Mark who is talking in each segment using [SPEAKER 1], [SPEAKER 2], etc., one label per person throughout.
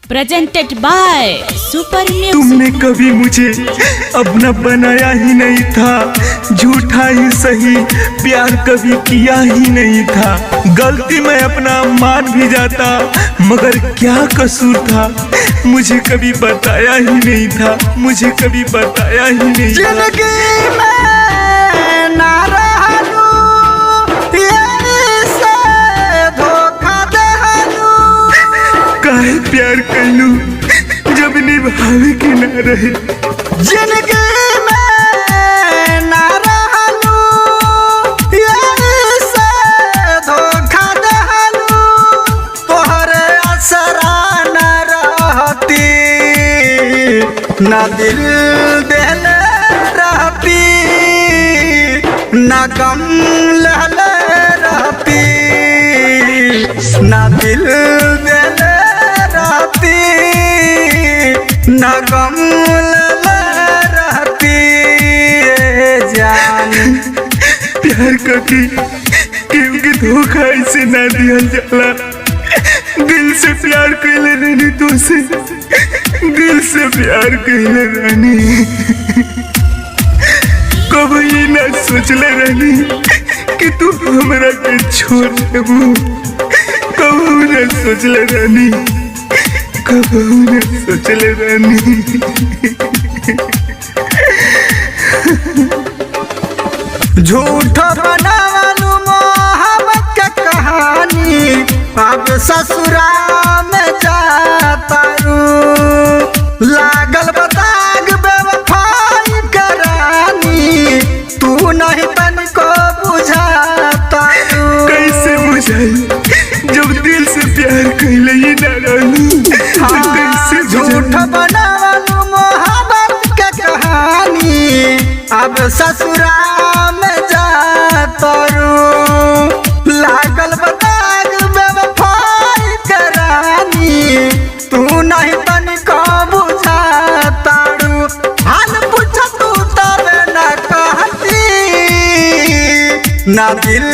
[SPEAKER 1] Presented by super music.
[SPEAKER 2] तुमने कभी मुझे अपना बनाया ही नहीं था, झूठा ही सही प्यार कभी किया ही नहीं था। गलती मैं अपना मान भी जाता, मगर क्या कसूर था मुझे कभी बताया ही नहीं था, मुझे कभी बताया ही नहीं था।
[SPEAKER 3] जिंदगी में ना रहलू, ऐसे धोखा देहलू।
[SPEAKER 2] काहे प्यार कैलू जब निभावे के ना रहे।
[SPEAKER 3] जिंदगी में ना रहलू, ऐसे धोखा देहलू। तोहरे असरा न रहती, ना दिल देले रहती, ना गम लहले रहती, ना दिल देले रहती, ना गम लहले रहती। जान
[SPEAKER 2] प्यार करके क्योंकि धोखा ऐसे ना दिया जाला। दिल से प्यार कैले रहनी, तुझसे दिल से प्यार कैले रहनी। कभी ना सोचले रहनी कि तू हमरा के छोड़ देबू। कभी ना सोचले रहनी, कभी ना सोचले रहनी।
[SPEAKER 3] झूठ बनावलू मोहब्बत के कहानी, अब ससुरा में जातारू। लागल बताग बेवफाई करानी, तू नहीं बन को बुझातारू।
[SPEAKER 2] कैसे बुझाई जब दिल से प्यार कैले ही ना रहलू। कैसे
[SPEAKER 3] झूठ बनावलू मोहब्बत के कहानी, अब ससुरा में जातारू। लागल बताग बेवफाई करानी, तू नहीं बन को बुझातारू। हाल पूछ तू तबे न कहती, ना दिल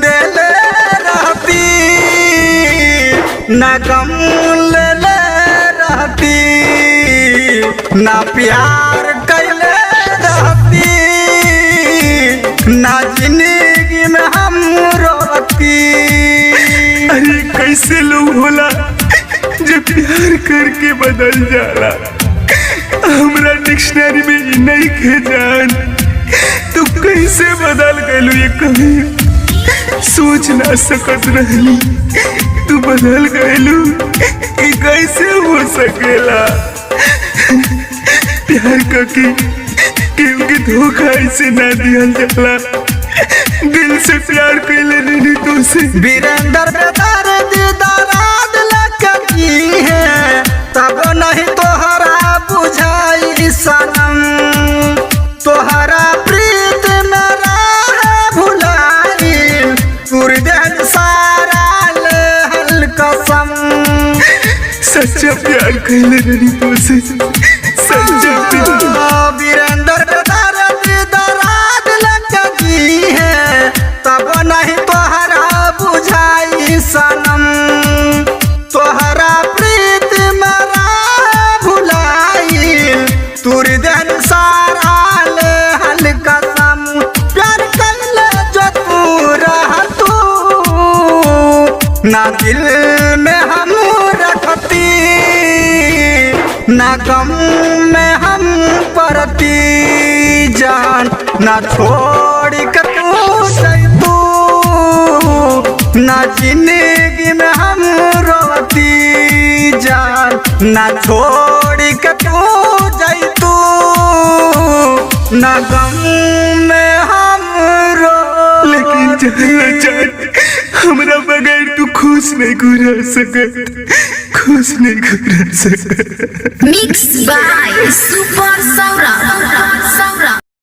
[SPEAKER 3] देले रहती, ना गम लेले रहती, ना प्यार कैले रहती, ना जिंदगी में हम रोती।
[SPEAKER 2] अरे कैसे लोग होला जब प्यार करके बदल जाला। हमरा डिक्शनरी में ये नहीं खे जान। तू कैसे बदल गलू ये कभी सोच ना सकत रहनी। तू बदल गलू ये कैसे हो सकेला। प्यार करके क्योंकि धोखा ऐसे ना दिया जाला। दिल से प्यार कैले रहनी तुझसे।
[SPEAKER 3] वीरेंद्र बेदार दीदाराद लगी है, तब नहीं तोहरा बुझाई सनम। तोहरा प्रीत में राह भुलाई, तुर देन सारा ले हल कसम।
[SPEAKER 2] सच्चा प्यार कैले रहनी तुझसे, सच्चा प्यार।
[SPEAKER 3] वीरेंद्र बेदार दीदाराद लगी है, तब नहीं तोहरा बुझाई सनम। तोहरा प्रीत में राह भुलाई, तुर देन सारा ले हल कसम। प्यार कैले जो तू रहतू, ना दिल में हम रखती, ना गम में हम पड़ती। जान ना छोड़ के तू जैतू, ना जिंदगी में हम रोती। जान ना छोड़ के तू जैतू, ना गम में हम
[SPEAKER 2] लेकिन जाना चाहते हमरा बगैर तू खुश नहीं रह सकत, खुश नहीं रह सकत।
[SPEAKER 1] Mix by super Saurabh.